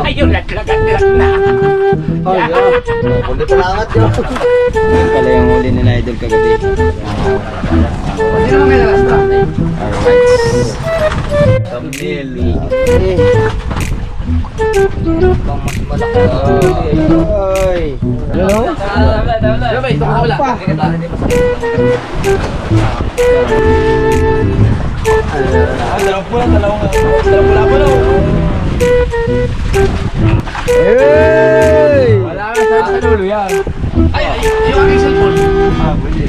Ayun, naglagat na. Kundi palakat yun. Yan pala yung huli ni na Idol kagabi. Hindi naman may lagas na. Alright. Thumbnail. Bang mas malaki. Oy. Hello? Diba, ito ko wala. Dalawang pula pa daw. Hey! Wala ka sa dulo yan. Ay, yung aking cellphone. Ah, pwede.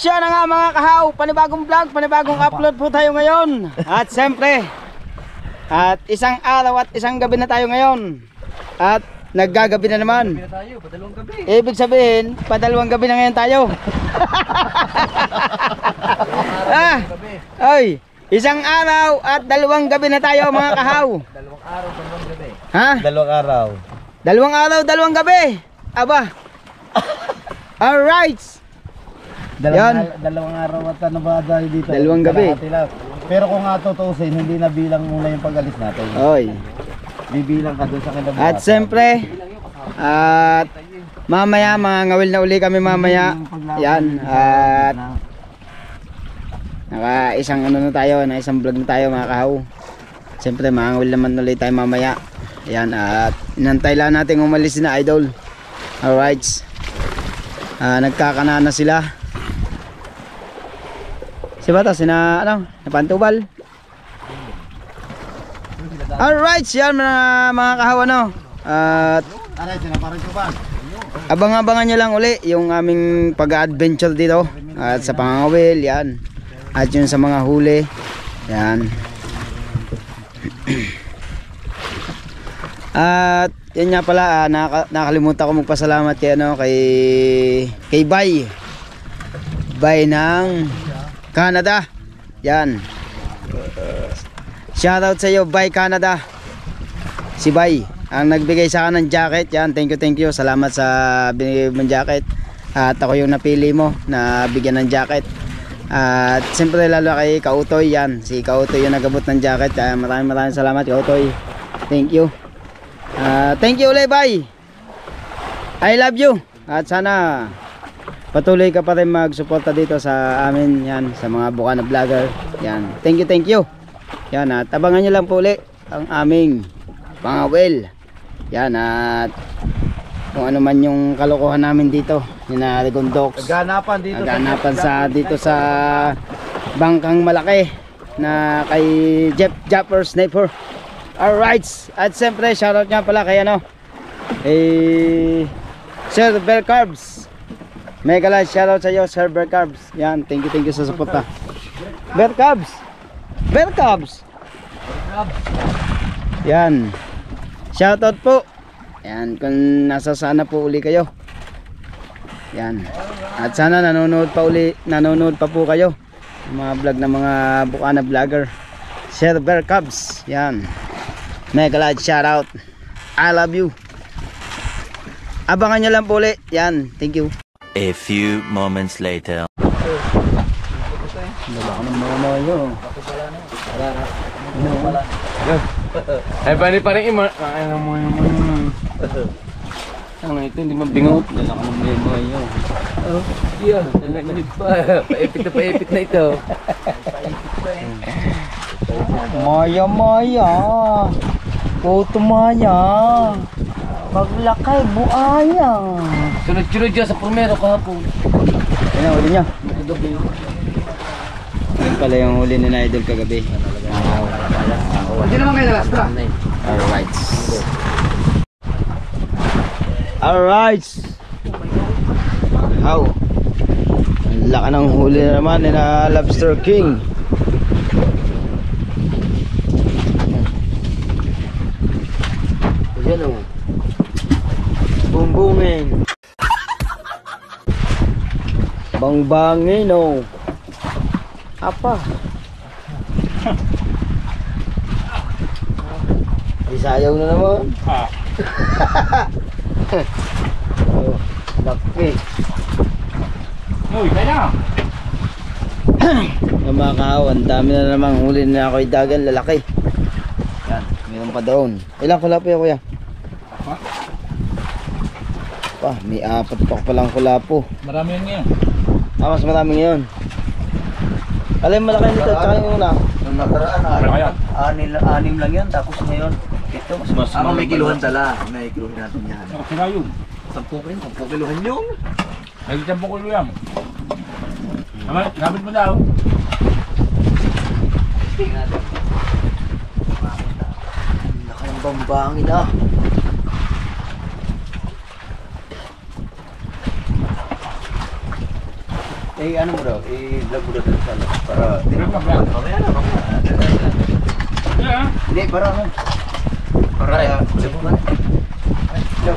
Siya na nga mga kahaw, panibagong vlog, panibagong upload po tayo ngayon. At siyempre, at isang araw at isang gabi na tayo ngayon. At naggagabi na naman. Padalawang gabi. Ibig sabihin, padalawang gabi na ngayon tayo. Ay, isang araw at dalawang gabi na tayo mga kahaw. Dalawang araw, dalawang gabi. Ha? Dalawang araw. Dalawang araw, dalawang gabi. Aba. Alright. Dalawang araw at ano ba dahil dito? Dalawang gabi. Pero kung nga tutusin, hindi na bilang muna yung pag-alis natin. Oy. Bibilang ka doon sa kinabukasan. At siyempre, at mamaya mga ngawil na uli kami mamaya. Yan. At naka isang ano na tayo, na isang vlog na tayo mga kahaw. Siyempre mga ngawil naman ulit tayo mamaya. Yan. At inantay lang natin umalis na Idol. Alright. Nagkakana na sila. Si Bata, sina ano, napantubal. Alright, yan mga kahawa no. At abang-abangan nyo lang uli yung aming pag-adventure dito. At sa pangangawil, yan. At yun sa mga huli. Yan. At yan nga pala, nakalimutan ko magpasalamat kay ano, kay Bay. Bay ng Canada. Yan. Shoutout sa iyo, Bay Canada. Si Bay ang nagbigay sa akin ng jacket. Yan, thank you. Salamat sa binigay mong jacket. At ako yung napili mo na bigyan ng jacket. At siyempre lalo kay Kautoy. Yan, si Kautoy yung nagabot ng jacket. Kaya maraming salamat Kautoy. Thank you. Thank you ulit, Bay. I love you. At sana patuloy ka pa rin magsuporta dito sa amin, yan, sa mga Bukana vlogger. Yan. Thank you. Yan, at abangan nyo lang po ulit ang aming pangawil. Yan, at kung ano man yung kalokohan namin dito, yung Rigondox. Naganapan dito sa bangkang malaki na kay Japper Sniper. Alright, at siyempre shoutout nga pala kay ano, Sir Bear Carbs. Mega like shoutout sa iyo, Sir Bear Carbs. Yan, thank you sa suporta. Bear Carbs. Yan. Shoutout po. Yan, kung nasa sana po uli kayo. Yan. At sana nanonood pa po kayo. Mga vlog ng mga Bukana vlogger. Sir Bear Carbs. Yan. Mega like shoutout. I love you. Abangan nyo lang po ulit. Yan, thank you. A few moments later. Wala ka ng mga yun. Ay, pa rin ima. Ano mo yung... Ano ito, hindi mabingot. Wala ka ng mga yun. Oh, iya. Nalaglag pa. Paipit na ito. Maya. Puto Maya. Maglakay buaya. Sunod-sunod dyan sa primero kahapon. Yan ang huli niya. Yan pala yung huli ni Idol kagabi. Hindi naman kayo nalastra. Alright. Aw. Ang laki ng huli na naman ni na Lobster King. Ayan o. Bumbungin. Bangbangin o. Apa? Isayaw na naman. Oh, laki. Uy, kaya na. Yung mga kahawan, dami na namang huli na ako dagan, lalaki. Yan, mayroon pa doon. Ilang kulapo yan kuya? Pa, may 4 pa palang kulapo. Marami yan ngayon. Mas marami ngayon. Alam malaki nito, tsaka yung una. Nung nakaraan, anim lang yan. Tapos ngayon, ito, mas may kiluhan tala. May kiluhan natin yan. Sira yun. 10 kiluhan yun. Lagi 10 kilo yan. Nabit mo daw. Tingnan natin. Laki ng bambangin ah. Ano mo daw? I-vlog mo daw sa ano? Para... Mamaya na. Hindi, para ano? Para...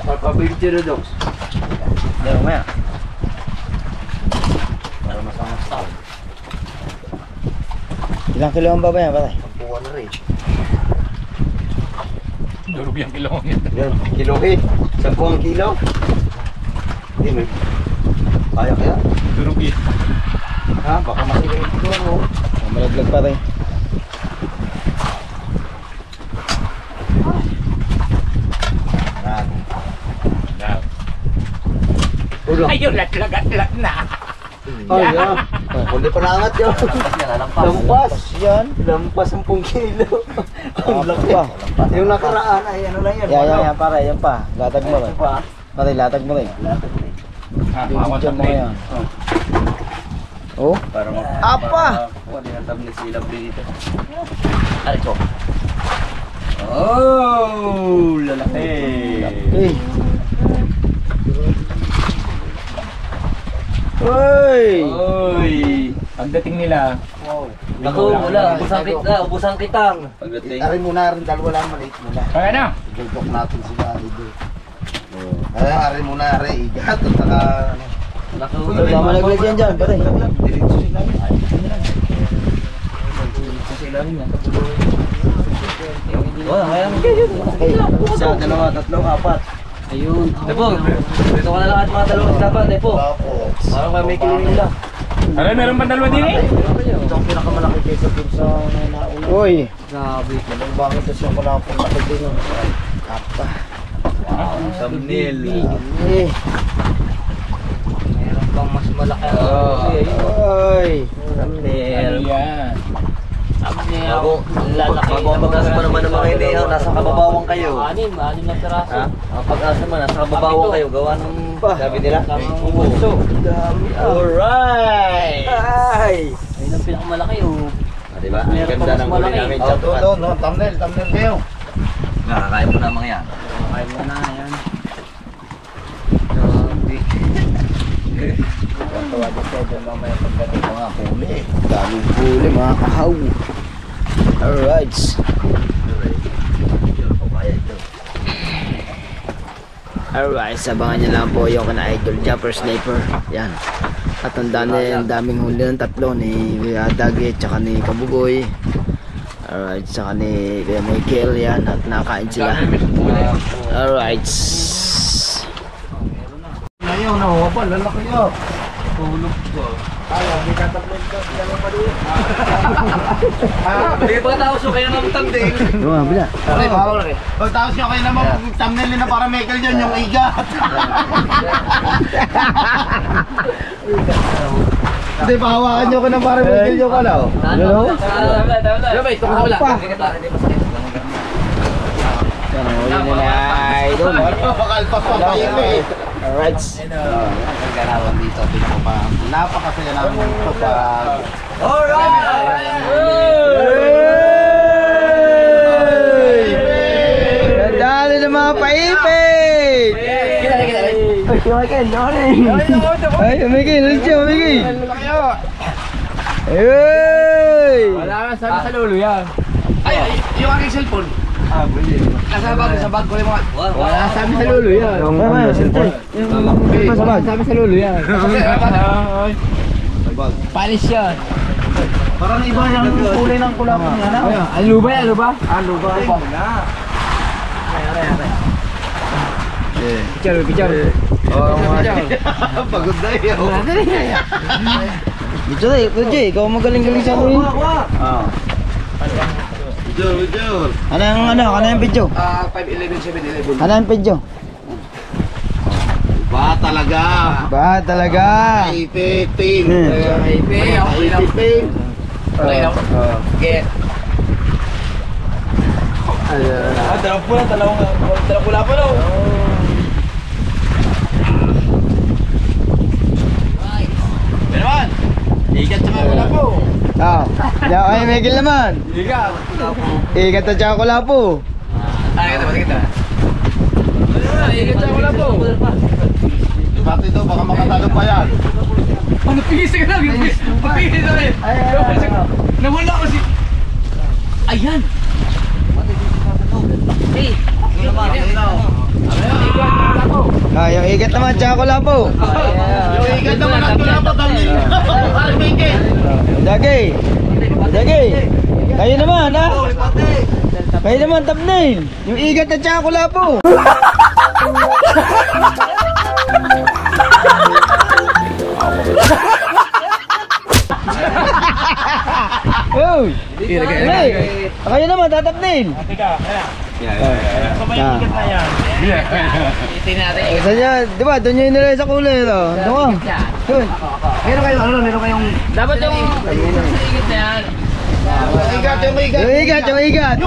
Papapicture na dogs. Hindi, mamaya. Para masama-sama. Ilang kilo ang baba yan, patay? Pampuan na rin. Durog yung kilo yan. Yan, kilohin. 10 kilo. Hindi, may... Kaya kaya? Durog yan. Ha? Baka masigaw ito ano? Malaglag pa rin. Ulo. Ayun, lat na. Ay, yan. Hindi pa naangat yun. Lampas. Yan. Lampas 10 kilo. Ang laki. pa. Yung nakaraan ay ano lang yan. Yan, pare, yan pa. Latag mo rin. Pa. Pare, latag mo rin. Yung mga yan. Oh? Para Apa! Wala yung tablet si Lovely dito. Ari ko. Oh, lalaki. Eh. Uy! Oy. Pagdating nila, Ako, wala. Ubusan kitang. Pagdating. Ari muna rin, dalawa lang maliit muna. kaya na. Idudok natin sila ari doon. Kaya ari muna, ari igat at saka ano. Wala malaglag yan dyan, pare. Diretso sila. Oh, kaya mo. Isa, dalawa, tatlo, apat. Ayun. Depo, dito ka na lang at mga dalawang dapat, Depo. Parang may kilunin lang. Ano, meron pa dalawa din eh? Ito ang pinakamalaki kaysa dun sa nauna. Uy! Grabe. Anong bakit ito siya pala akong laki din. Apa? Thumbnail. Eh. Meron pang mas malaki. Uy! Thumbnail. Ano yan? Bago ang pag-asa pa naman ng mga hindi, nasa kababawang kayo. Anim na piraso. Ha? Ang pag-asa mo, nasa kababawang kayo. Gawa ng sabi nila. Uso. Alright! Ay! Ayun ang pinakamalaki oh. Diba? Ang ganda ng huli namin. Thumbnail kayo. Nakakain mo na mga yan. Nakakain mo na yan. Tawagin ko dyan mamaya pagdating mga huli. Daming huli mga kahaw. Alright. Alright, sabangan nyo lang po yung kana Idol Jumper Sniper. Yan. At ang daming huli ng tatlo ni Kuya Dagi tsaka ni Kabugoy. Alright, tsaka ni Kuya Michael yan. At nakain sila. Alright. Ngayon, nawawapal, lalaki yun. Tulog ko. Ayaw, hindi tatablan ko. Dalawa pa doon. Hindi pa tao so kayo naman thumbnail. Yung mga bila. Okay, bawal rin. Pag tao siya kayo naman thumbnail na para Michael dyan, yung igat. Hindi, pahawakan nyo ko na para Michael yung kalaw. Ano? Apa? Yan ang huli nila Idol. Pakalpas pa pa yun eh. Alright. Ang ganawan dito, napakasaya namin pag... Nadali ng mga paipit! Ay, Michael, ulit siya, Michael. Ay! Wala ka sabi sa lolo yan. Ay, yung aking cellphone. Nasa bag ko yung mga... Wala ka sabi sa lolo yan. Sa bag. Sabi sa lolo yan. Palis yan. Parang iba yung kulay ng kulapon niya na. Ano ba yan? Ano ba? Picture. Pagod na yun. Dito tayo, Jay, ikaw magaling-galing sa kunin. Video. Ano yung video? 511, 711. Ano yung video? Ba talaga. Ba talaga? Ipitin. Dalawang pula pa daw. Meron. Ikat sa mga wala po. Ay, Miguel naman. Ikat at saka kulapo. Kita. Ikat sa wala po. Pati ito, baka makatalo pa yan. Ano pigis ka lang? Pigis na rin. Nawala ko si... Ayan. Yung ikat naman at saka kulapo. Yung ikat naman ang tulapo kami. Dagay. Kayo naman, ha? Kayo naman, thumbnail. Yung ikat at saka kulapo. Uy! Kayo naman, tatapnail. Saan yan? Di ba? Doon yung nilay sa kulay ito. Doon ka. Doon. Meron kayong... Dapat yung... Igit na yan. Yung ikat.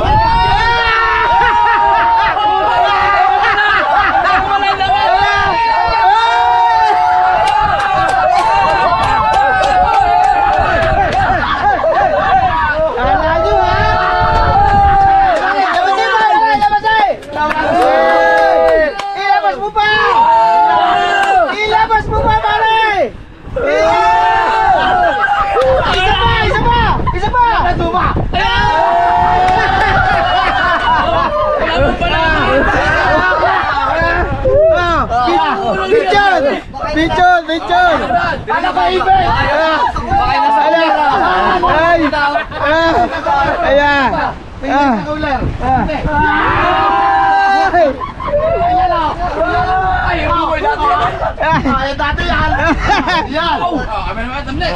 Pichon! Ano ka, Ibe? Bakay na sa Ay! Ayan! Ay, yung bukoy dati. Ay, dati yan! Yan! Kami naman tamlay.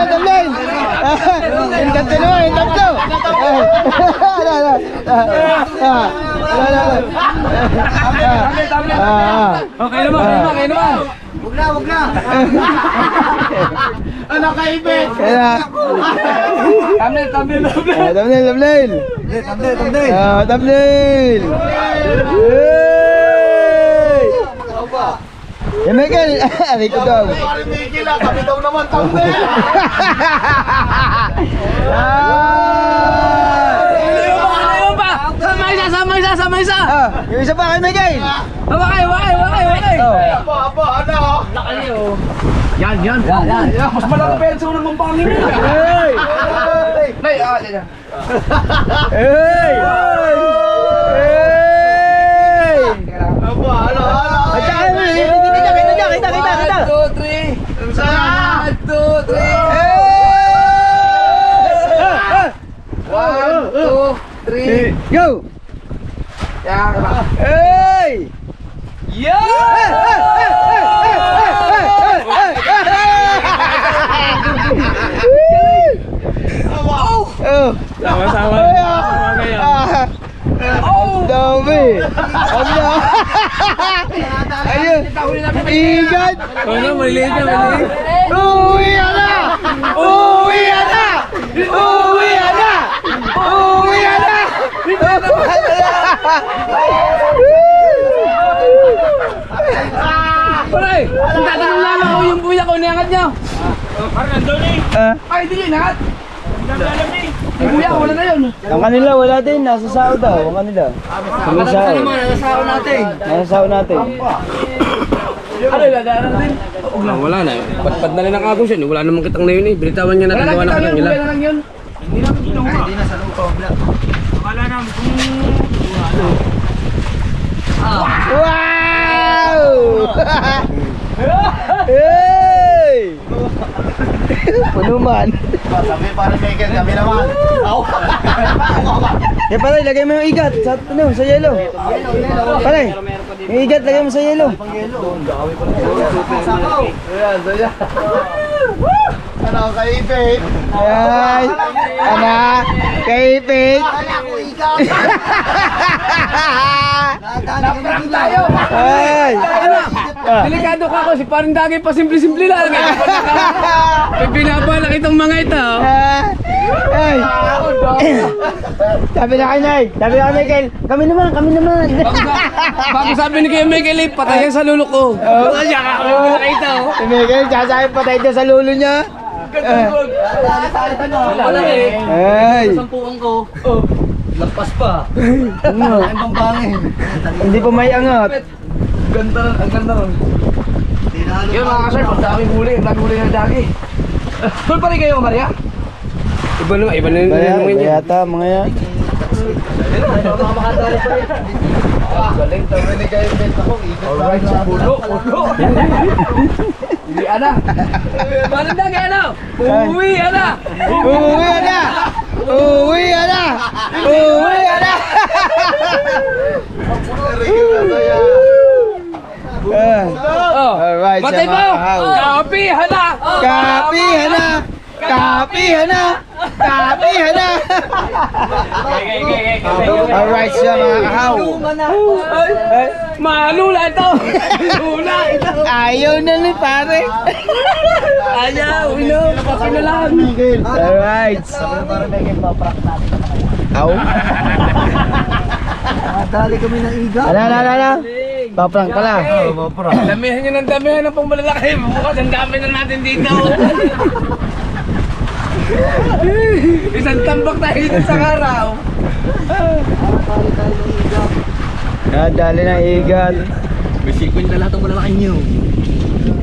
Damlay! Yung tatlo naman, yung tatlo! Okay naman. Wag na! Ano ka, Ibe? Thumbnail! Thumbnail! Eh, Michael! Aray ko daw! Pare Miguel, kami daw naman tambe! Sama isa. Yung isa pa kay Michael! Wakay. Aba, ano? Yan. Mas malaki pa yan sa unang mampangin. Hey! Nay, Hey! Hey! Aba, ano? At saka, kita! 1, 2, 3. Saan? 1, 2, 3. Hey! 1, 2, 3. Go! Yan. Hey! Oh! Sama-sama. Ang dami! Ang dami! Ayun! Igat! Ano, maliit na. Uwi na! Pare, tatanong lang ako yung buya ko, niangat niyo. Parang nandun eh. Ay, hindi niya inangat. Nandun eh. Ay, kuya, wala na yun. Ang kanila wala din, nasa sao daw. Ang kanila. Nasa sao. Nasao natin. Nasa sao natin. Ano, ladaanan natin? Wala na. Patpad na rin ang agos yun. Wala namang kitang na yun eh. Binitawan niya na Wala nagawa na na kita kitang yun, nila. kuya na lang yun. Hindi namin pinuha. Wow! Hey! Puno man. Sabi parang Michael, kami naman. Ya pare, lagay mo yung igat sa ano, sa yelo. Pare, yung igat lagay mo sa yelo. Ano, kaipit? Ay, ana, kaipit. Naprank tayo. Ay. Delikado ka ako. Si parang dagay pa simple-simple lang. May binabalak itong mga ito. Ay. Sabi na kay Nay, sabi na kay Michael, kami naman, kami naman. Bago sabi ni Kuya Michael eh, patayan sa lulo ko. Siya ka ako yung nakita. Si Michael, sasabi patay daw sa lulo niya. Wala eh. Ay. Sampuan ko. Lampas pa. Ano? Ang bangin. Hindi pa may angat. Ganda rin, ang ganda rin. Yun mga kasar, ang daming huli, ang daming huli ng dagi. Full pa rin kayo, Maria? Iba naman Kaya, yung kaya yata mga yan. Galing tayo ni kayo benta ko. Alright, sa pulo. Hindi ana. Parang dagay ano? Uwi ano? Uwi na! Uwi na! Uwi na! Oh. Alright, Matay sa mo! mga kahaw. Kapi, hala! Kapihan na! Kapihan na! Kapihan na! Alright sa mga kahaw. Ay, malula ito! Malula ito! Ayaw na ni pare. Ayaw, kapin na lang! Alright. Aw. Dali kami ng iga. Ala. Paprank pala. Damihan nyo ng damihan ng pang malalaki. Bukas ang dami na natin dito. Isang tambak tayo dito sa araw. Dali ng igat. Bisikwin na lahat ang malalaki niyo.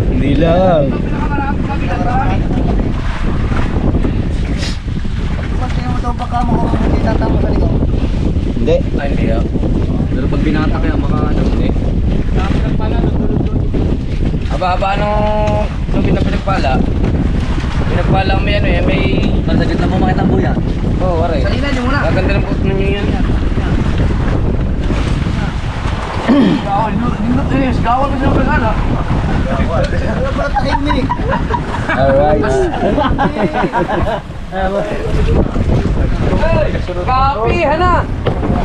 Hindi lang. Pagkaya mo daw baka mo kung hindi tatama sa ligaw. Hindi. Ay, hindi ah. Pero pag binata kaya baka ano. Haba-haba nung pinagpala. Pinagpala may ano eh, may... Masagit na mo makita ang buya. Oo, waray. Salina niyo muna. Gaganda ng puto ninyo yan. Gawal ko siya ng ana. Alright. Kapi, hana!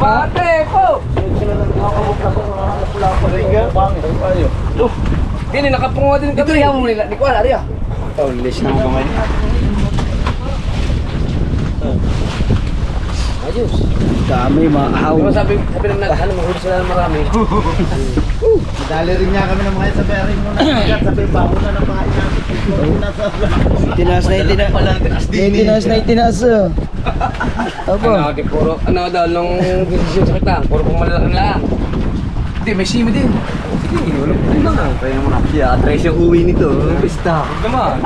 Bate po! Hindi, nakapunga din Dito kami. yan mo nila. Di ko ala, Ria. Ulis na mga ngayon. Ayos. Dami mga kahaw. Diba sabi naman natin, ano, mahuli sila ng marami. Dali rin niya kami ng mga sa bearing mo na igat. Sabi bago na ng mga inapit. Tinaas na itinaas. Tinaas. Opo. Ano, di puro, ano daw, nung decision sa kita, puro pang malalakan lang. Hindi, may simi din. Sige, wala pa rin mga. Kaya mo na. Yeah, address yung uwi nito. Pista. Huwag naman.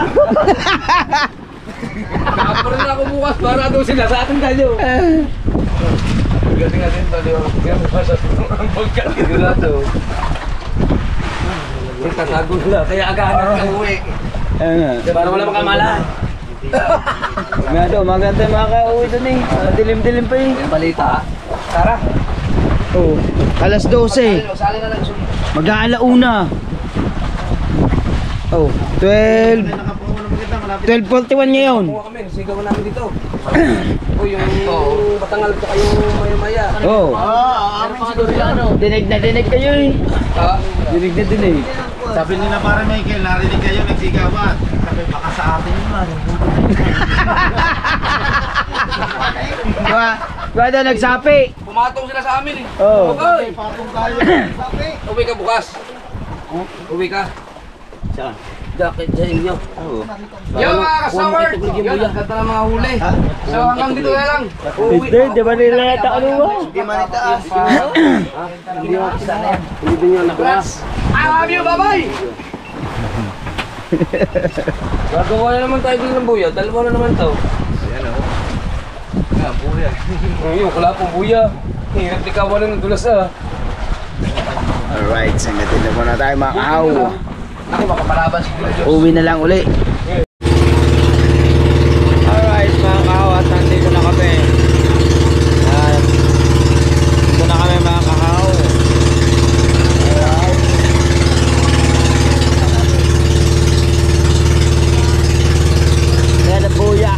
Nakapurin na ako bukas para daw sila sa ating dalyo. Galing nga din to, di ba? Kaya mo pa sa bulkan. Sigurado. Tatago nila, kaya agahan ang uwi. Ayan nga. Para wala makamalan. Maganda mga kauwi doon eh. Dilim-dilim pa eh. Yung balita. Tara. Oh, alas 12. Sali na lang. Mag-aalauna. Oh, 12. 12:41 ngayon. Kuha kami, sigaw namin dito. O yung patangal at saka yung maya-maya. Oh, Amin siguro yan. dinig na dinig kayo eh. Ah, Dinig na dinig. Sabi nila para Michael, narinig kayo nagsigawan. Sabi baka sa atin yun man. Ba daw nagsapi. pumatong sila sa amin eh. Oh. Okay. Patong tayo. Sabi. Uwi ka bukas. Uwi ka. Saan? jacket sa inyo. Oo. Yo mga kasaward! Yun, ang ganda ng mga huli. So hanggang dito na lang. Di ba nila ano ba? Hindi man itaas. Hindi mo kita na yan. Hindi din yun ako. I love you, bye-bye! Gagawa na naman tayo din ng buya. Dalawa na naman to. Ayan o. Nga, buya. Ayun, wala pong buya. Hirap di kawalan ng dulas ah. Alright, sangatin na muna tayo mga kahaw. Ako makapalabas siguro Diyos. Uwi na lang uli. Alright mga kahaw, at nandito na kami. At dito na kami mga kahaw. Alright. Yan ang buya.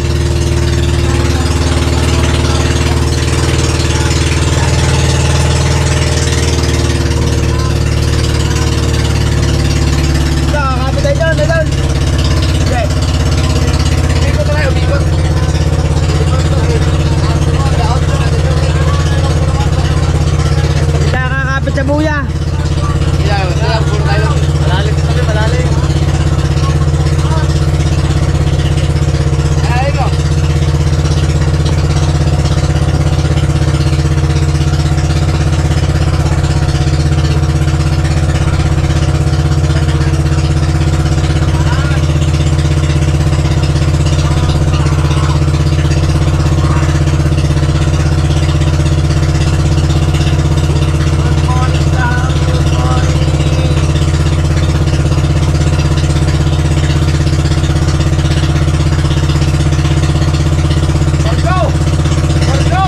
Kakapit tayo dyan, dyan. Okay. Umikot na tayo, umikot. Kita kakapit sa buya. Yan, puro tayo. Malalim kami, malalim. Ayun o. Let's go! Let's go!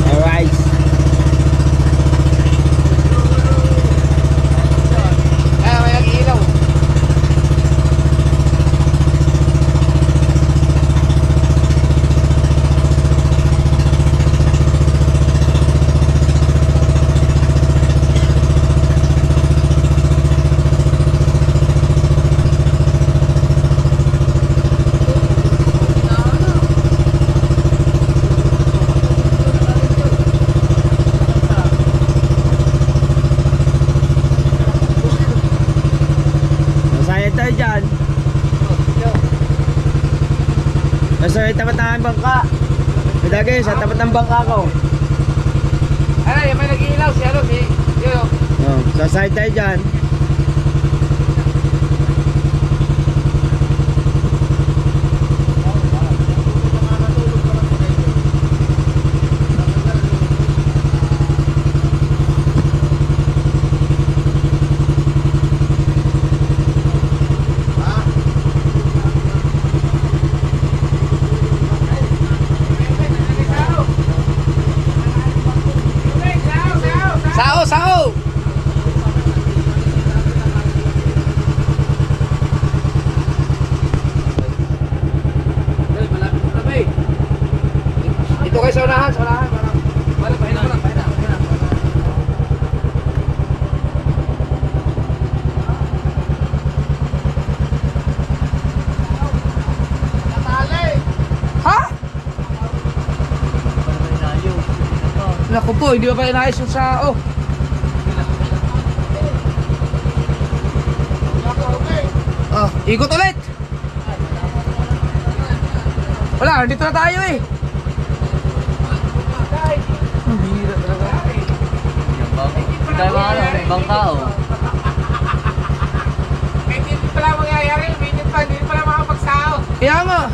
Alright. Kaya may nag-iilaw. Masaya tayo dyan. Nasa tapat ng bangka. Madagay, sa tapat ng bangka ko. Ay, may nag-iilaw si ano, si... Yo, Oh, sasaya tayo dyan. Sao, sao! Malapit na kami. Dito kayo sa unahan, sa unahan. Pahinga mo lang, pahinga. Ha? Naku po, hindi ba pa inayos yung sa... Oh. Oh, ikot ulit. Wala, dito na tayo eh. Ang bihira talaga. Tayo mga ano, ibang tao. Hindi pala mangyayari, hindi pala makapagsao. Kaya nga.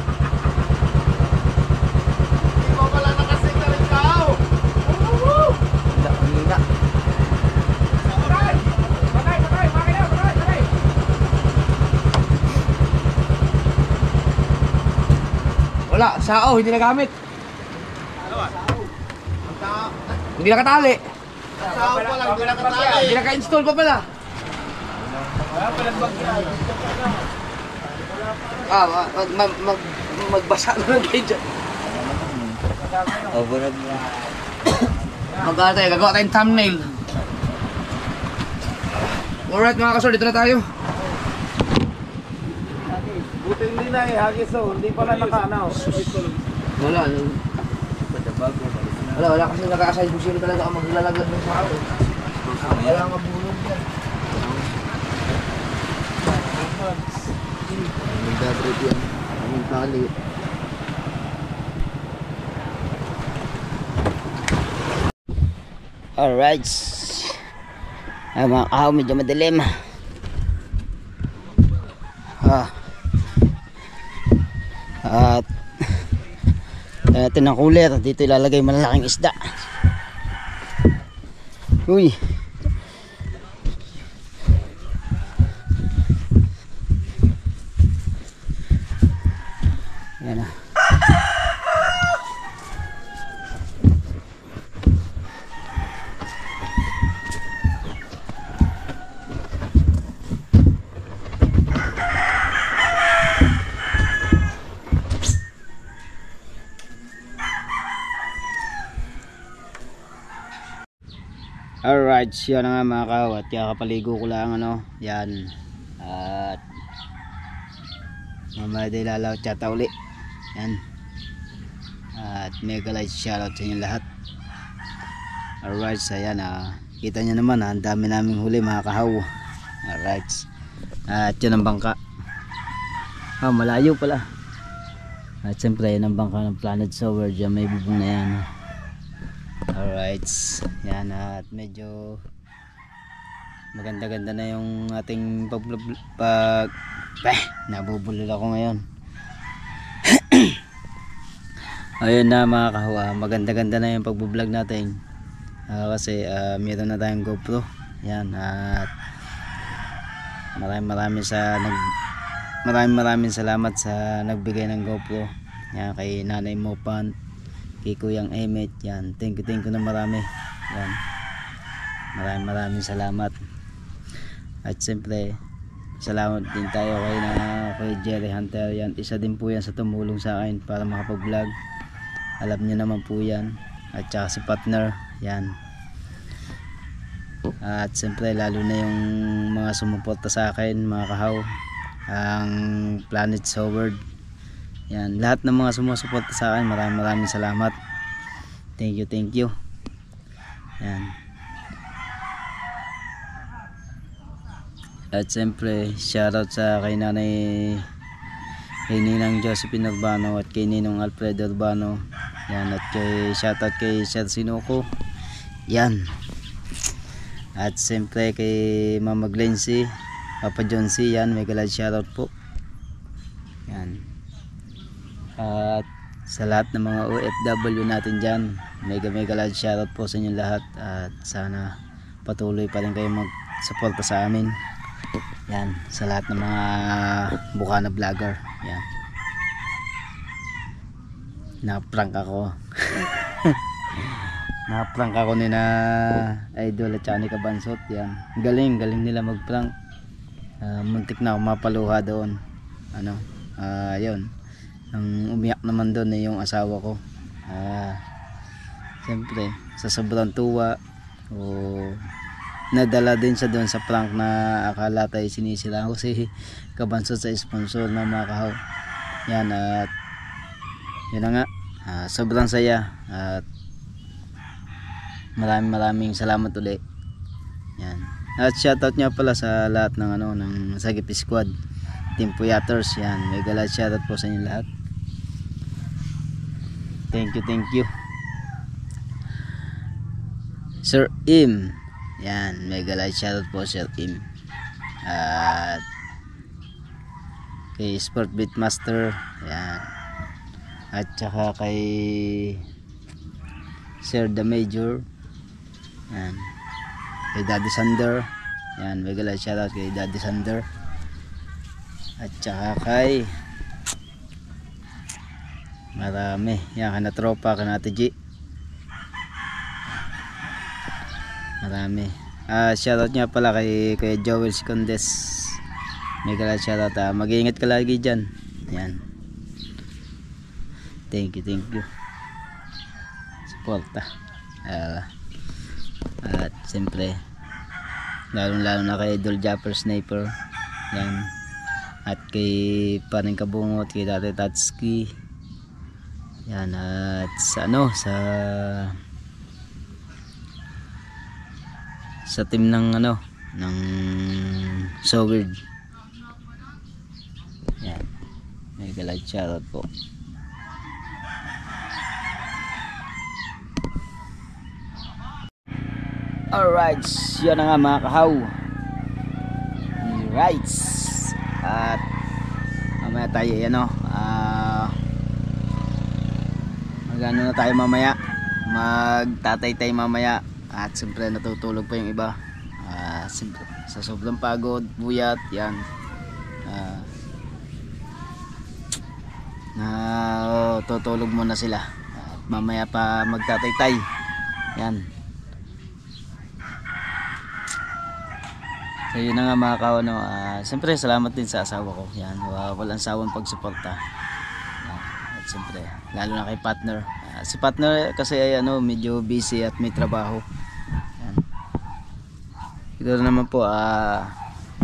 Hindi mo pala nakasing na rin kao. Hina. Wala, sao, hindi nagamit. Hindi nakatali. Sao pa lang, hindi nakatali. Hindi naka-install pa pala. Magbasa na lang kayo dyan. Overag na. Gagawa tayong thumbnail. Alright mga kasor, dito na tayo. Buti hindi na eh, hagis oh. Hindi pala naka-ano. Wala kasi naka-assign kung sino talaga ang maglalagad ng sa akin. Wala nga bulong yan. Nagdatrip yan. Ang tali. Alright. Ay mga kahaw, medyo madilim. At ito ng cooler. Dito ilalagay malalaking isda. Uy. Yan na. Alright, yun na nga mga kaw. At kakapaligo ko lang ano. Yan. At mamaya din lalawat yata uli. Yan. At mega light shoutout sa inyo lahat. Alright, so yan kita nyo naman ang dami naming huli mga kahaw. Alright. At yun ang bangka. Malayo pala. At siyempre yan ang bangka ng Planet Sower. Diyan may bubong na yan. Alright. Yan at medyo maganda-ganda na yung ating nabubulol ako ngayon. Ayun na mga kahawa, maganda-ganda na yung pagbo-vlog natin. Kasi meron na tayong GoPro. Yan at maraming salamat sa nagbigay ng GoPro. Yan kay Nanay Mopan, kay Kuyang Emet. Yan, thank you na marami. Yan, maraming salamat. At siyempre salamat din tayo kay Jerry Hunter. Yan, isa din po yan sa tumulong sa akin para makapag-vlog. Alam niyo naman po yan. At saka si partner. Yan. At siyempre lalo na yung mga sumuporta sa akin mga kahaw, ang Planet Sower. Yan, lahat ng mga sumusuporta sa akin, maraming salamat. Thank you. Yan. At siyempre shoutout sa kay Ninang Josephine Urbano at kay Ninong Alfredo Urbano. Yan, at shoutout kay Sir Sinuko. Yan. At siyempre kay Mama Glency, Papa John C. Yan, may galad shoutout po. Yan. At sa lahat ng mga OFW natin dyan, mega galad shoutout po sa inyo lahat. At sana patuloy pa rin kayo mag-suporta sa amin. Yan, sa lahat ng mga Bukana vlogger. Yan. Na-prank ako. Na-prank ako ni na Idol at ni Kabansot. Yan. Galing nila mag-prank. Muntik na ako mapaluha doon. Yun. Ang umiyak naman doon yung asawa ko. Siyempre, sa sobrang tuwa nadala din siya doon sa prank na akala tayo sinisila ko si Kabansot sa sponsor na mga kahaw. Yan, at yun na nga, sobrang saya at maraming salamat ulit. Yan. At shoutout niya pala sa lahat ng ng Sagip Squad, Team Puyaters. Yan, may galad shoutout po sa inyo lahat. Thank you. Sir Im. Yan, may galad shoutout po Sir Im. At kay Sport Beatmaster. Yan. At saka kay Sir The Major. Yan. Kay Daddy Sander. Yan, may galad shoutout kay Daddy Sander. At saka kay marami. Yan, kana tropa, kana Ate G. Marami. Shoutout niya pala kay Joel Sicondes. May galad shoutout. Mag-iingat ka lagi dyan. Yan. Thank you. Suporta. At siyempre lalo na kay Idol Japper Sniper. Yan. At kay Paring Kabungot, kay Tate Tatski. Yan, at sa team ng ng So Weird. Yan. Mega like shoutout po. Alright, yan na nga mga kahaw. Alright. At mamaya tayo magano na tayo mamaya, magtatay mamaya. At siyempre natutulog pa yung iba, sa sobrang pagod, buyat, yan. Tutulog muna sila at mamaya pa magtatay. Yan. So yun na nga mga kahaw, siyempre salamat din sa asawa ko. Yan, walang sawang pagsuporta. At siyempre lalo na kay partner. Si partner kasi ay medyo busy at may trabaho. Yan. Ito naman po,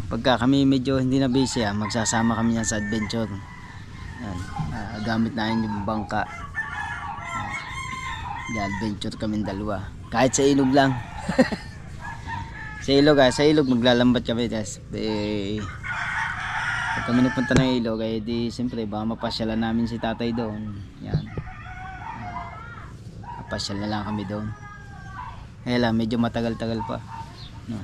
pagka kami medyo hindi na busy, magsasama kami yan sa adventure. Yan. Gamit namin yung bangka. Adventure kami dalawa. Kahit sa ilog lang. Sa ilog maglalambat kami, guys. Pag kami nagpunta ng ilog, di siyempre baka mapasyalan namin si tatay doon. Yan. Mapasyal na lang kami doon. Kaya medyo matagal-tagal pa. No.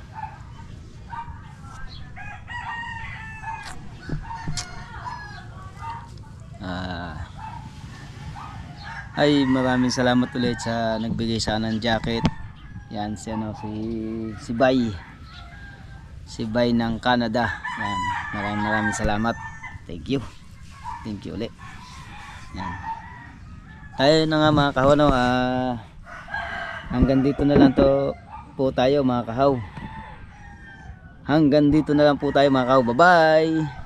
Ay, maraming salamat ulit sa nagbigay sa ng jacket. Yan si Bay. Si Bay ng Canada. Yan. Maraming salamat. Thank you ulit. Yan. Tayo na nga mga kahaw, hanggang dito na lang po tayo mga kahaw. Hanggang dito na lang po tayo mga kahaw. Bye bye.